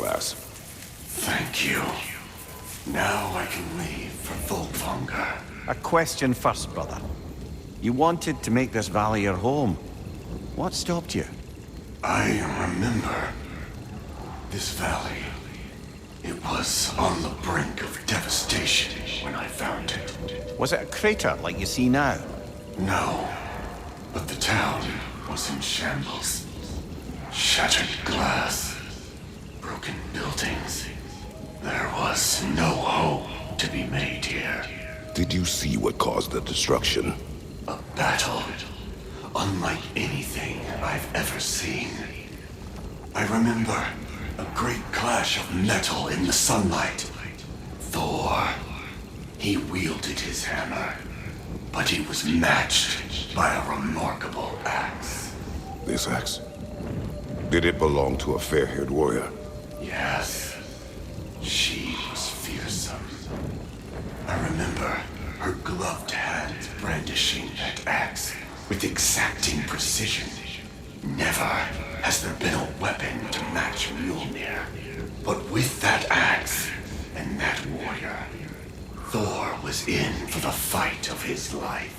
glass. Thank you. Now I can leave for Volkvanger. A question first, brother. You wanted to make this valley your home. What stopped you? I remember this valley. It was on the brink of devastation when I found it. Was it a crater like you see now? No, but the town was in shambles. Shattered glass, broken buildings. There was no hope to be made here. Did you see what caused the destruction? A battle unlike anything I've ever seen. I remember a great clash of metal in the sunlight. Thor, he wielded his hammer, but he was matched by a remarkable axe. This axe? Did it belong to a fair-haired warrior? Yes, she was fearsome. I remember her gloved hands brandishing that axe with exacting precision. Never has there been a weapon to match Mjolnir. But with that axe and that warrior, Thor was in for the fight of his life.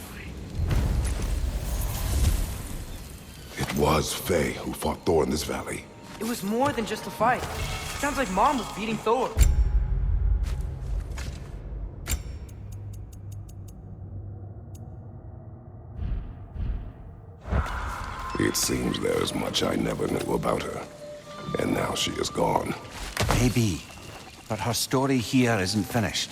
It was Faye who fought Thor in this valley. It was more than just a fight. Sounds like Mom was beating Thor. It seems there is much I never knew about her. And now she is gone. Maybe. But her story here isn't finished.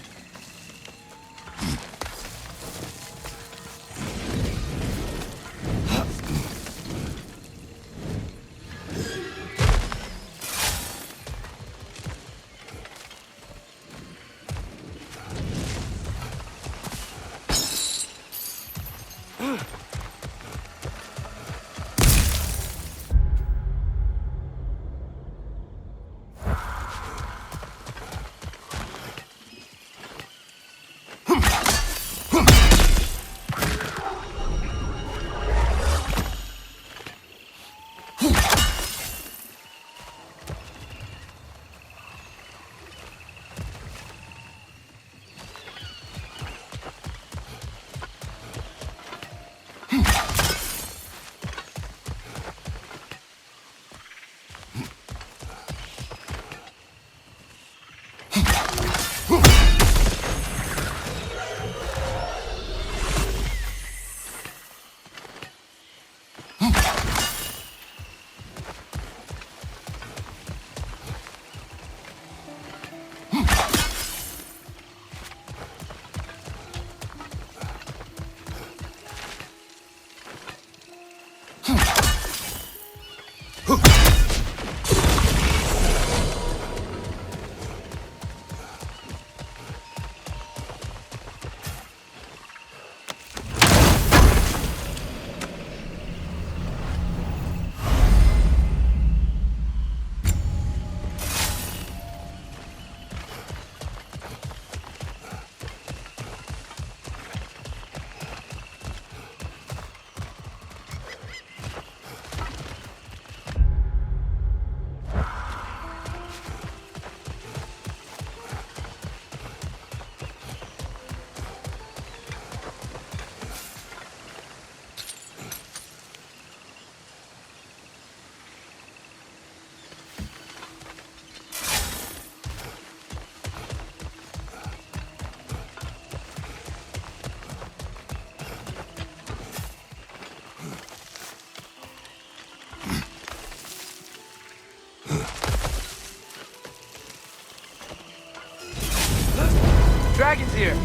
Dragon's here!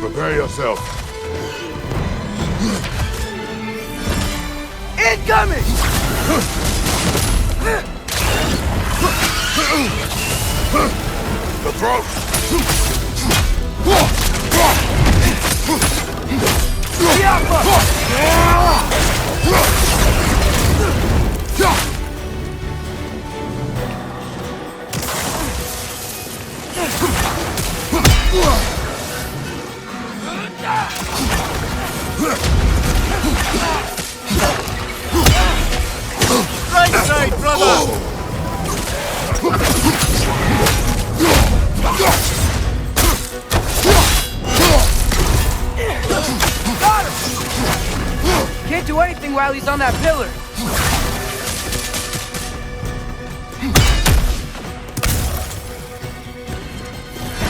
Prepare yourself. Incoming! The throat! Right side, brother! do anything while he's on that pillar.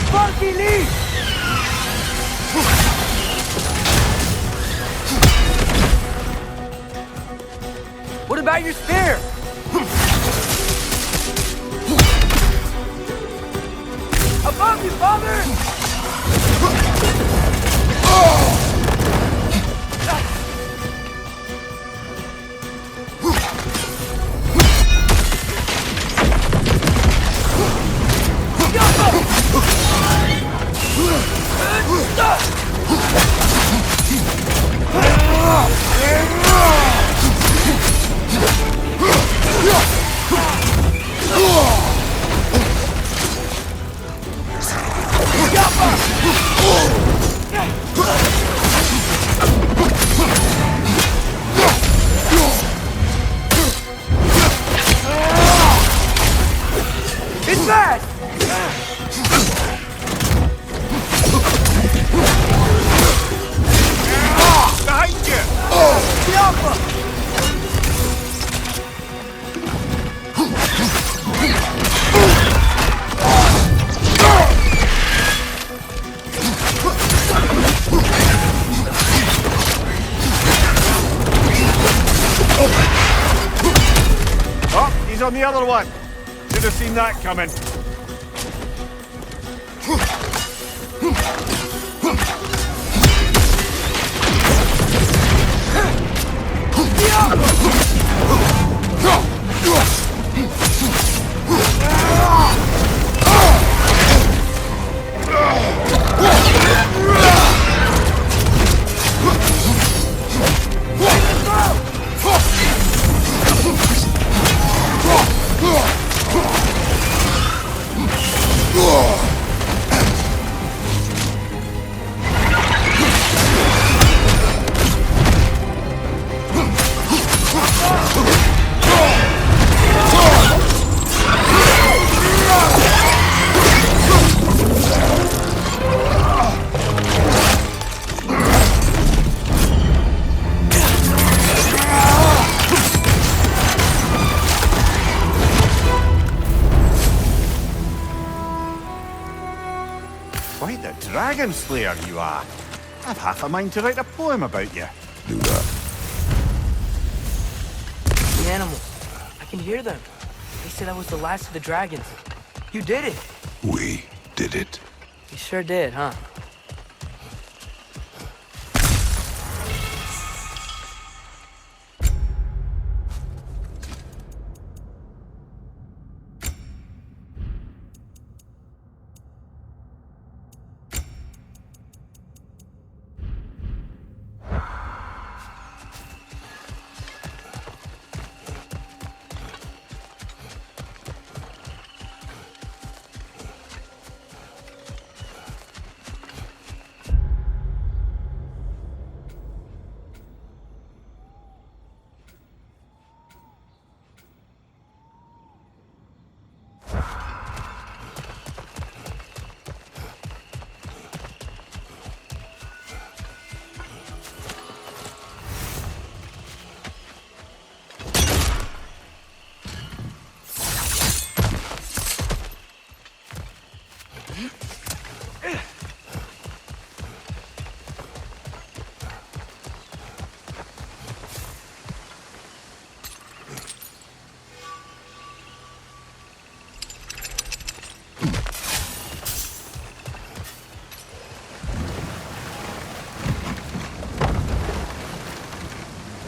Sparky, leave! What about your spear? Above you, father! It's back! Behind you! Bianca! Oh, he's on the other one. Should have seen that coming. Quite the dragon slayer you are. I've half a mind to write a poem about you. Do that. The animals. I can hear them. They said I was the last of the dragons. You did it. We did it. You sure did, huh?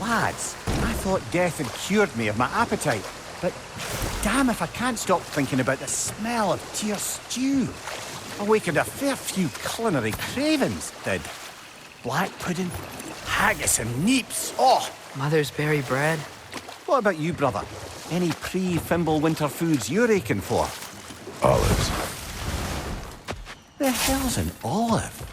Lads, I thought death had cured me of my appetite, but damn if I can't stop thinking about the smell of tear stew. Awakened a fair few culinary cravings, did. Black pudding, haggis and neeps, oh! Mother's berry bread. What about you, brother? Any pre-Fimble winter foods you're aching for? Olives. The hell's an olive?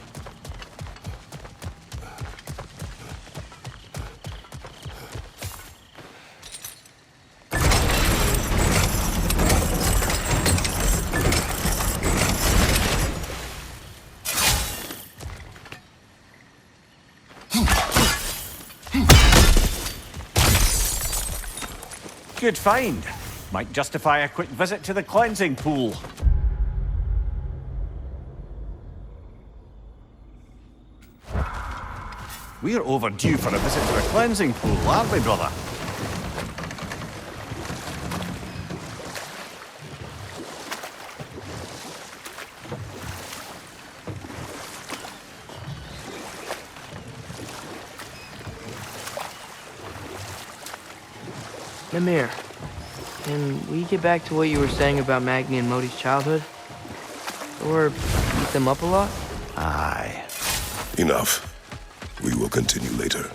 Good find. Might justify a quick visit to the cleansing pool. We're overdue for a visit to the cleansing pool, aren't we, brother? Namir, can we get back to what you were saying about Magni and Modi's childhood? Or beat them up a lot? Aye. Enough. We will continue later.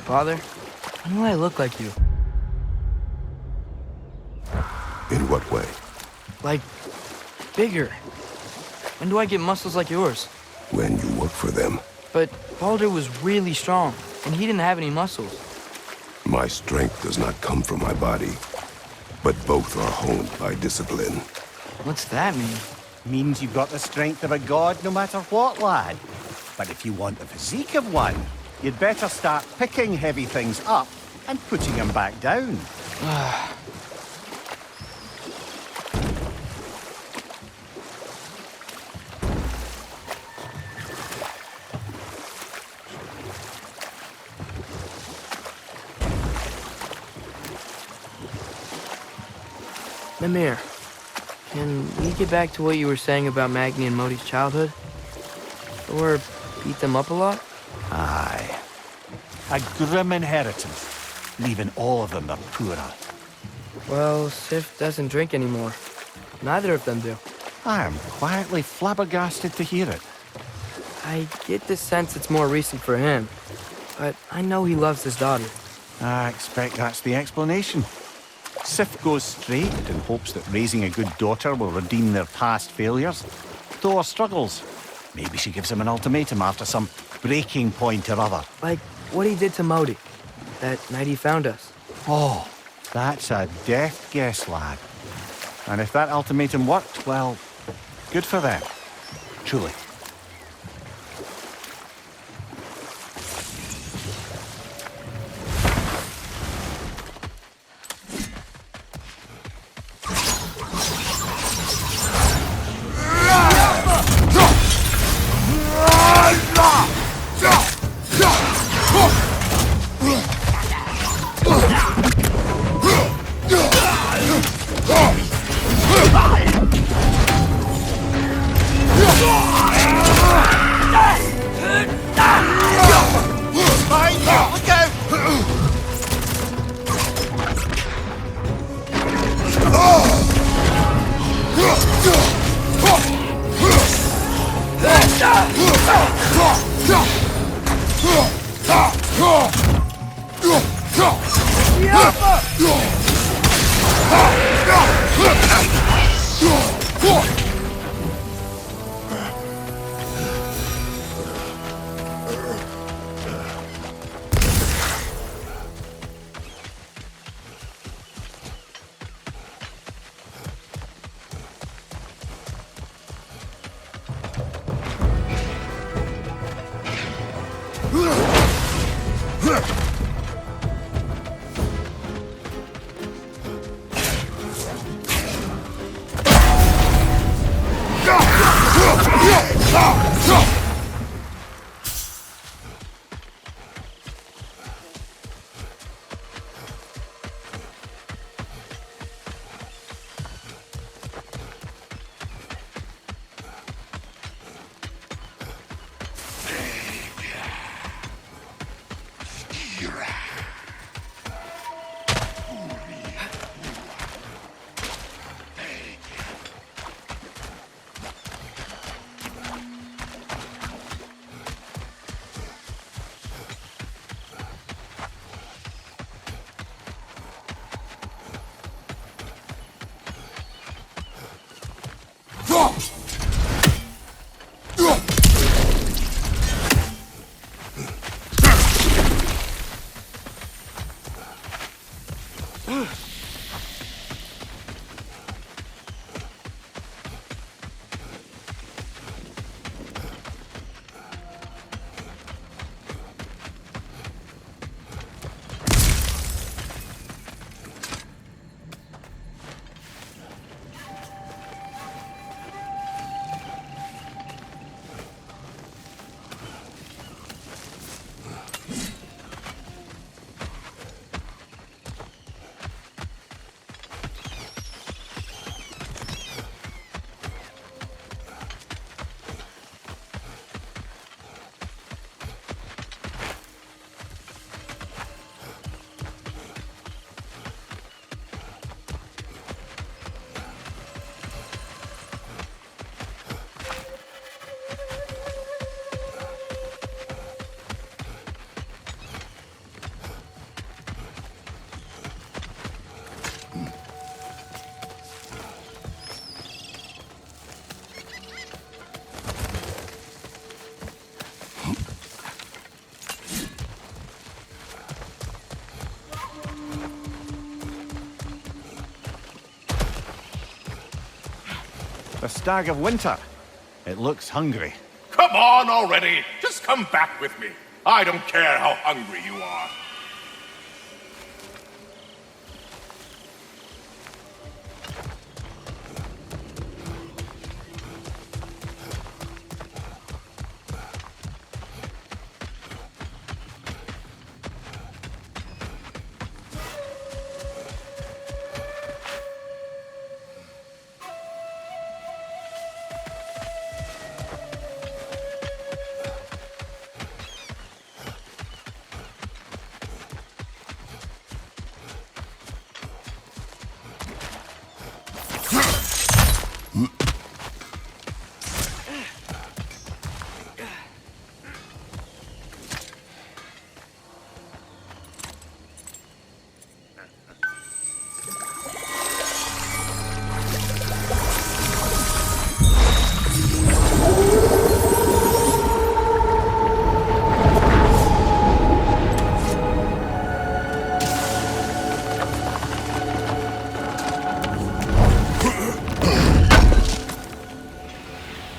Father, when will I look like you? In what way? Like, bigger. When do I get muscles like yours? When you work for them. But Baldur was really strong, and he didn't have any muscles. My strength does not come from my body, but both are honed by discipline. What's that mean? Means you've got the strength of a god no matter what, lad. But if you want the physique of one, you'd better start picking heavy things up and putting them back down. Mimir, can we get back to what you were saying about Magni and Modi's childhood? Or beat them up a lot? Aye. A grim inheritance, leaving all of them the poorer. Well, Sif doesn't drink anymore. Neither of them do. I am quietly flabbergasted to hear it. I get the sense it's more recent for him, but I know he loves his daughter. I expect that's the explanation. Sif goes straight in hopes that raising a good daughter will redeem their past failures. Thor struggles. Maybe she gives him an ultimatum after some breaking point or other. Like what he did to Modi, that night he found us. Oh, that's a deft guess, lad. And if that ultimatum worked, well, good for them. Truly. The Stag of Winter. It looks hungry. Come on already! Just come back with me. I don't care how hungry you are.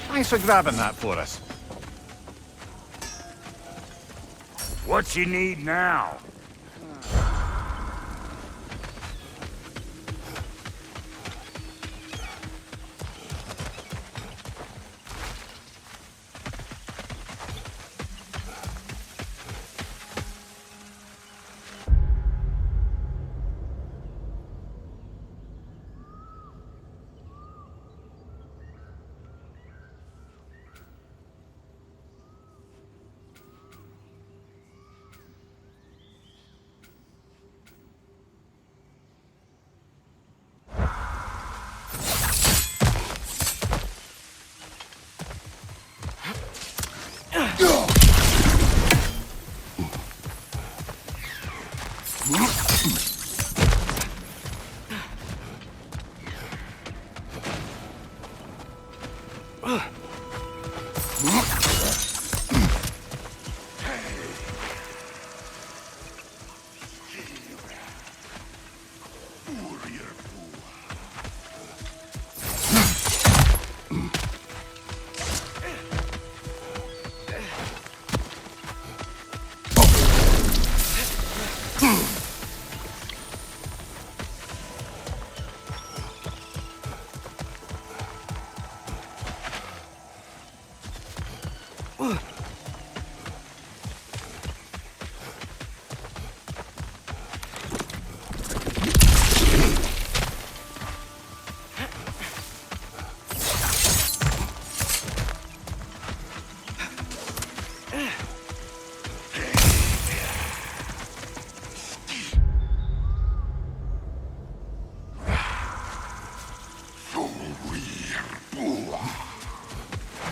Thanks for grabbing that for us. What you need now?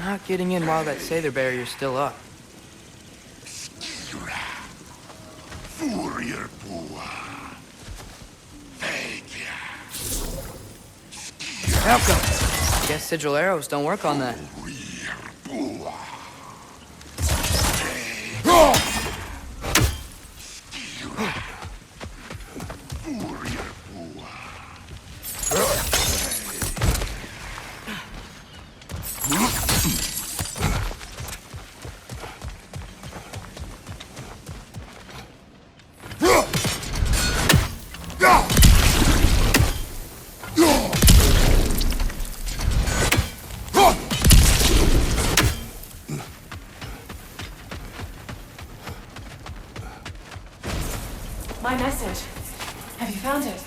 Not getting in while that Sather barrier's still up. Welcome. Guess sigil arrows don't work on that. My message. Have you found it?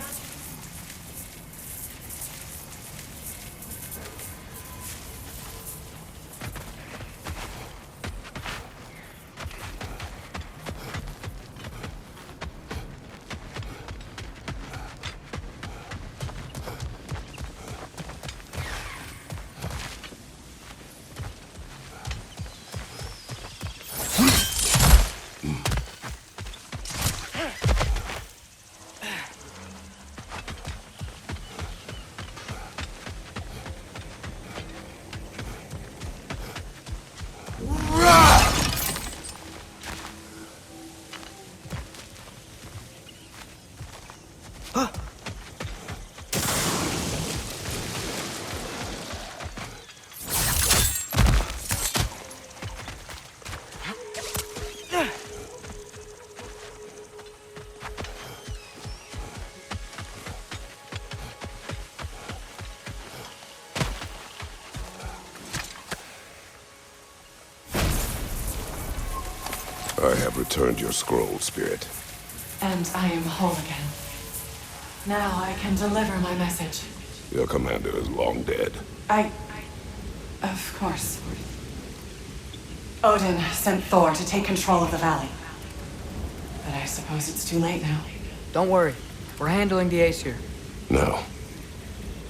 returned your scroll, Spirit. And I am whole again. Now I can deliver my message. Your commander is long dead. Of course. Odin sent Thor to take control of the valley. But I suppose it's too late now. Don't worry. We're handling the Aesir. Now,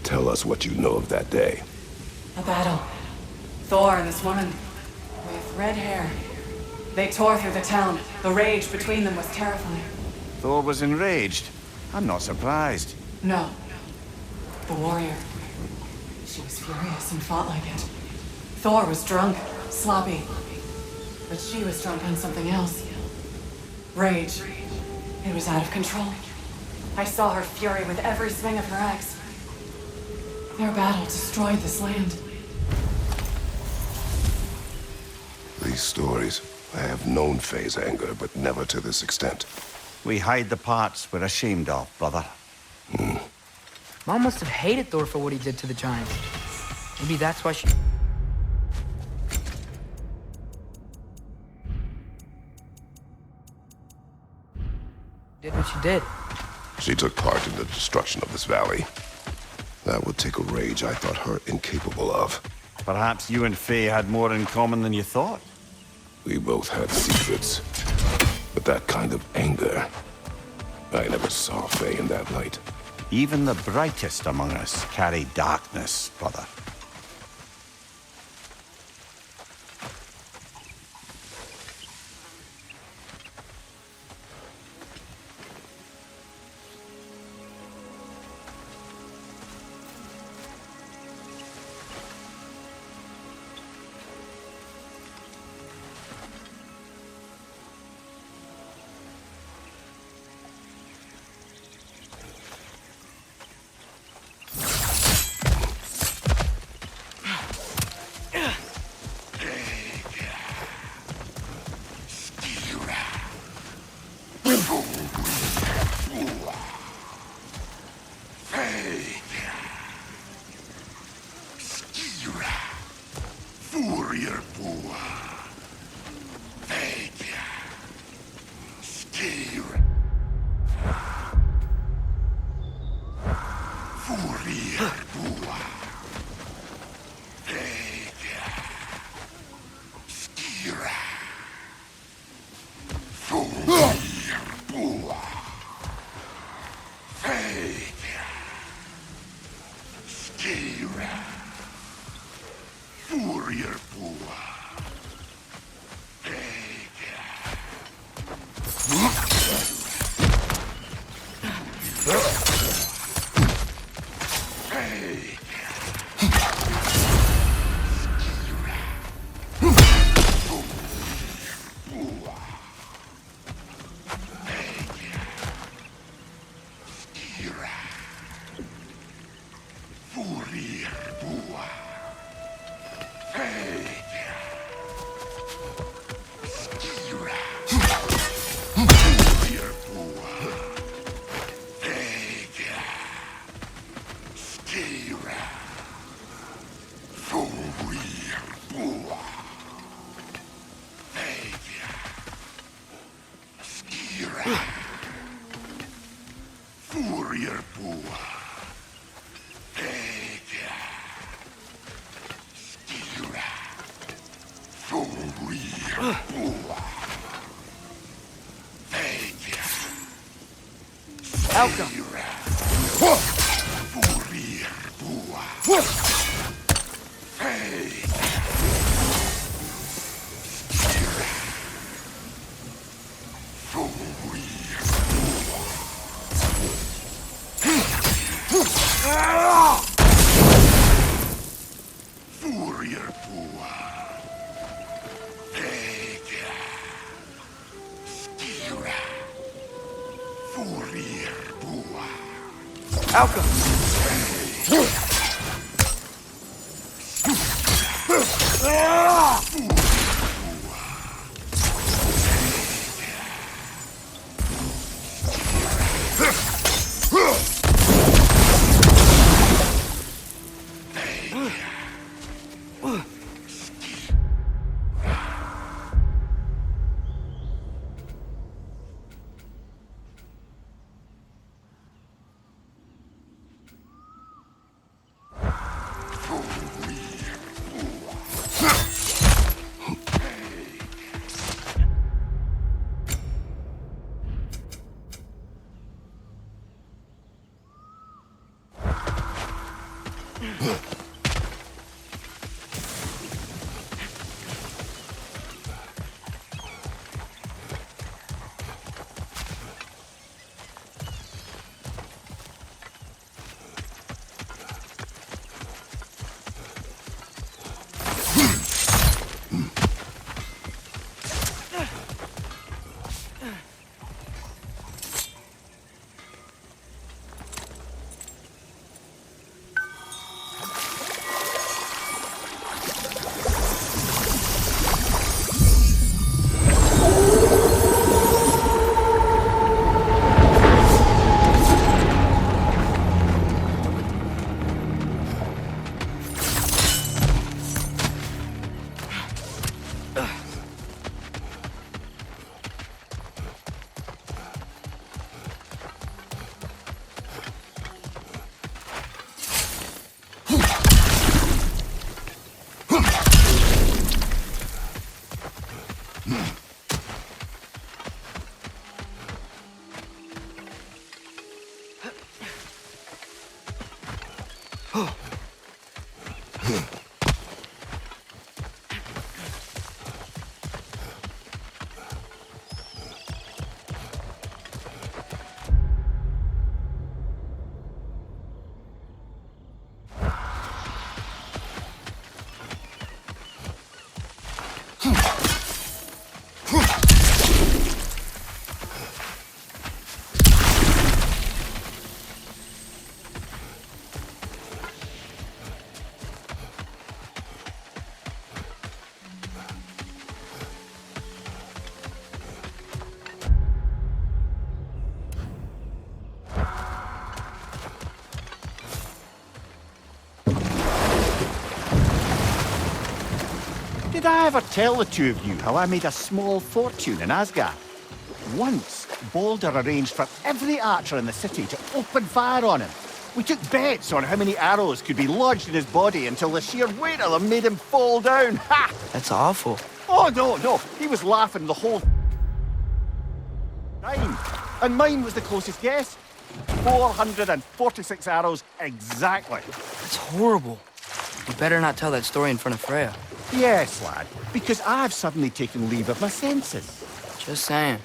tell us what you know of that day. A battle. Thor and this woman with red hair. They tore through the town. The rage between them was terrifying. Thor was enraged. I'm not surprised. No. The warrior. She was furious and fought like it. Thor was drunk, sloppy. But she was drunk on something else. Rage. It was out of control. I saw her fury with every swing of her axe. Their battle destroyed this land. These stories, I have known Faye's anger, but never to this extent. We hide the parts we're ashamed of, brother. Mom must have hated Thor for what he did to the giants. Maybe that's why she... did what she did. She took part in the destruction of this valley. That would take a rage I thought her incapable of. Perhaps you and Faye had more in common than you thought. We both had secrets. But that kind of anger... I never saw Faye in that light. Even the brightest among us carry darkness, brother. Outcome. Did I ever tell the two of you how I made a small fortune in Asgard? Once, Balder arranged for every archer in the city to open fire on him. We took bets on how many arrows could be lodged in his body until the sheer weight of them made him fall down. Ha! That's awful. Oh, no. He was laughing the whole time. And mine was the closest guess. 446 arrows exactly. That's horrible. You better not tell that story in front of Freya. Yes, lad, because I've suddenly taken leave of my senses. Just saying.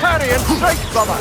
Parry and strike, brother!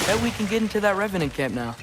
Bet we can get into that Revenant camp now.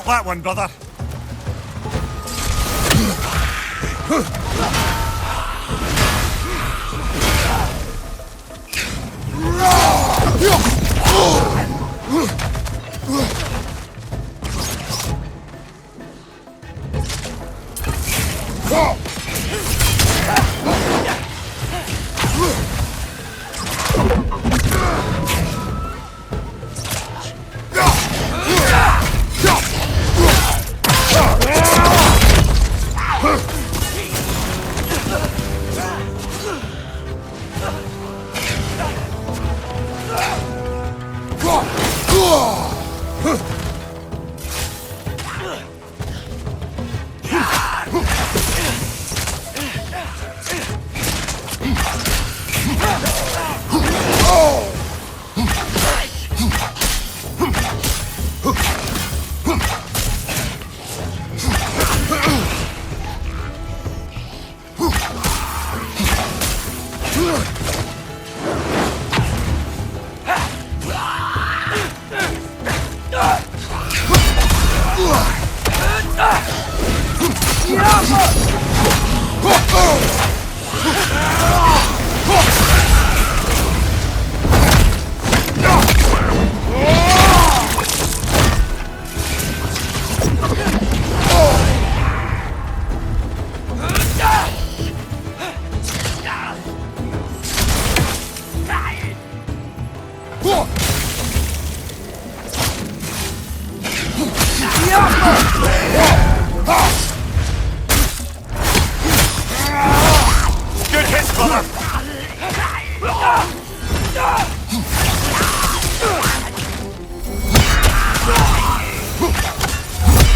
that one, brother. Good hit, brother!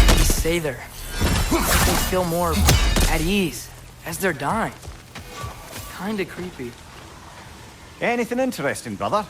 They say they feel more at ease as they're dying. Kinda creepy. Anything interesting, brother?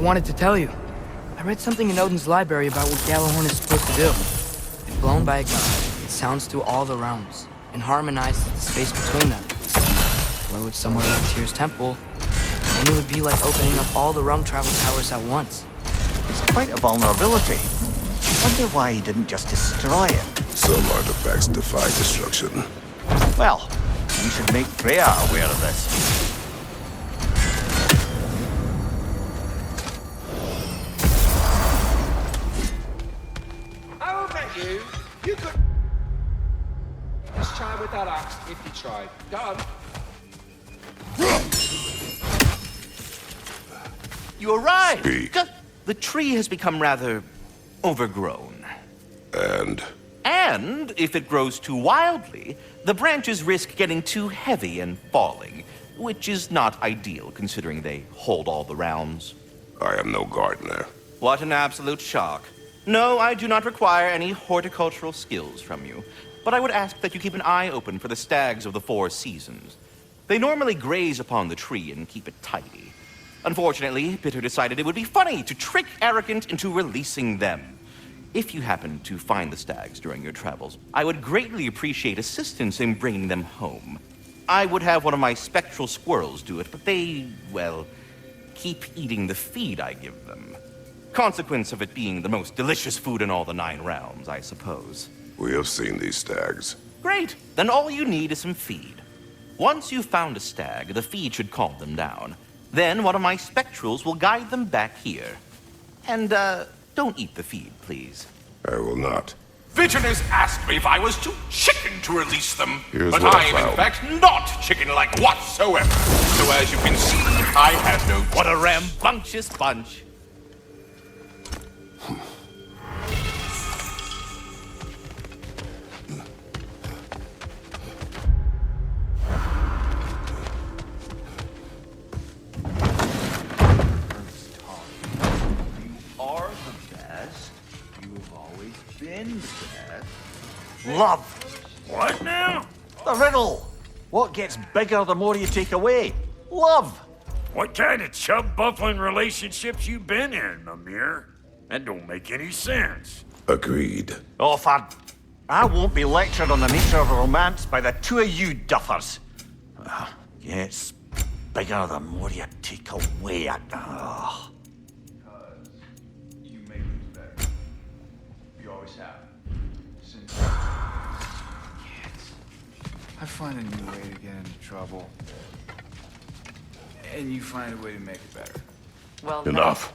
wanted to tell you. I read something in Odin's library about what Gjallarhorn is supposed to do. If blown by a god, it sounds through all the realms and harmonizes the space between them. Blow it somewhere like Tyr's temple, and it would be like opening up all the realm travel towers at once. It's quite a vulnerability. I wonder why he didn't just destroy it. Some artifacts defy destruction. Well, we should make Freya aware of this. I will bet you could this child with that axe if you tried. Go on. You arrived! Speak. The tree has become rather overgrown. And if it grows too wildly, the branches risk getting too heavy and falling, which is not ideal considering they hold all the realms. I am no gardener. What an absolute shock. No, I do not require any horticultural skills from you, but I would ask that you keep an eye open for the stags of the four seasons. They normally graze upon the tree and keep it tidy. Unfortunately, Bitter decided it would be funny to trick Arrogant into releasing them. If you happen to find the stags during your travels, I would greatly appreciate assistance in bringing them home. I would have one of my spectral squirrels do it, but they, well, keep eating the feed I give them. Consequence of it being the most delicious food in all the 9 realms, I suppose. We have seen these stags. Great, then all you need is some feed. Once you've found a stag, the feed should calm them down. Then one of my spectrals will guide them back here. And, don't eat the feed, please. I will not. Vigilance asked me if I was too chicken to release them. Here's but what I I am, in found. fact, not chicken-like whatsoever. So as you can see, I have no... What a rambunctious bunch. Love. What now? The riddle. What gets bigger the more you take away? Love. What kind of chub-buffling relationships you been in, Mimir? That don't make any sense. Agreed. Oh, I won't be lectured on the nature of romance by the two of you duffers. Gets bigger the more you take away it. You make things better. You always have. Since I find a new way to get into trouble. And you find a way to make it better. Well, Enough.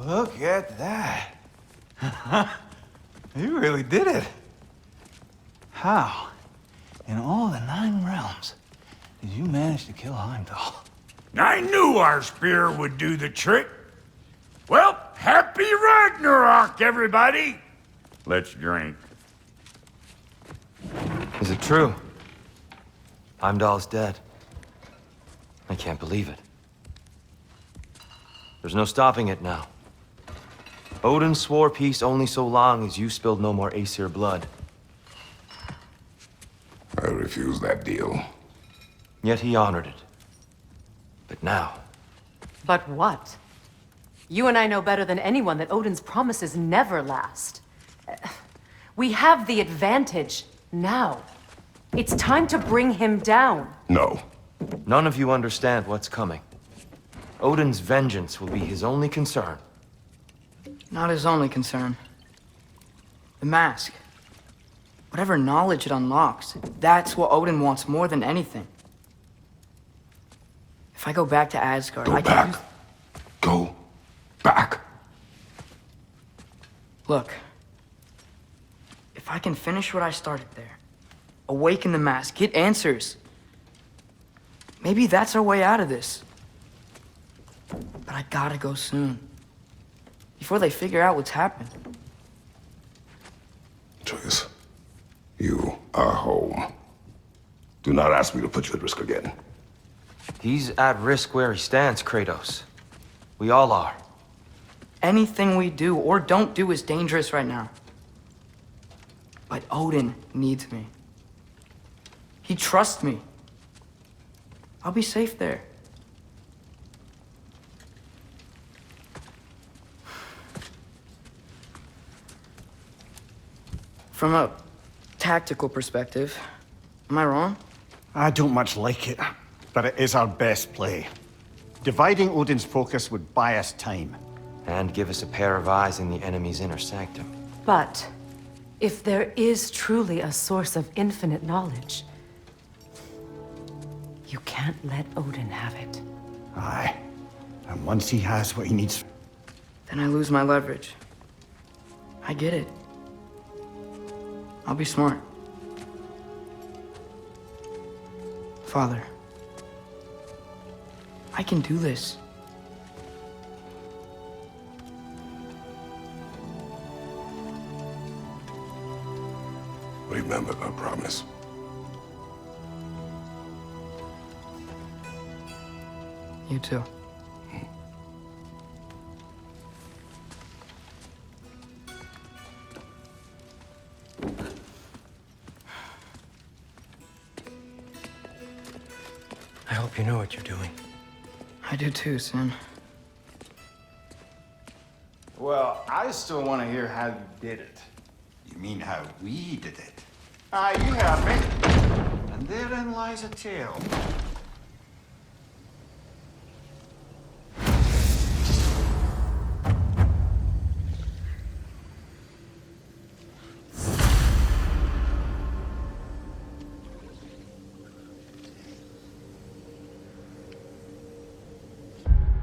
Look at that. You really did it. How, in all the 9 realms, did you manage to kill Heimdall? I knew our spear would do the trick. Well, happy Ragnarok, everybody! Let's drink. Is it true? Heimdall's dead. I can't believe it. There's no stopping it now. Odin swore peace only so long as you spilled no more Aesir blood. I refuse that deal. Yet he honored it. But now, But what? You and I know better than anyone that Odin's promises never last. We have the advantage now. It's time to bring him down. No. none of you understand what's coming. Odin's vengeance will be his only concern. Not his only concern. The mask. Whatever knowledge it unlocks, that's what Odin wants more than anything. If I go back to Asgard, Go I can back. Go back. Look. If I can finish what I started there, awaken the mask, get answers, maybe that's our way out of this. But I gotta go soon. Before they figure out what's happened. Atreus, you are home. Do not ask me to put you at risk again. He's at risk where he stands, Kratos. We all are. Anything we do or don't do is dangerous right now. But Odin needs me. He trusts me. I'll be safe there. From a tactical perspective, am I wrong? I don't much like it, but it is our best play. Dividing Odin's focus would buy us time. And give us a pair of eyes in the enemy's inner sanctum. But if there is truly a source of infinite knowledge, you can't let Odin have it. Aye. And once he has what he needs... Then I lose my leverage. I get it. I'll be smart. Father, I can do this. Remember my promise. You too. I hope you know what you're doing. I do too, Sin. Well, I still want to hear how you did it. You mean how we did it? Ah, you have me. And therein lies a tale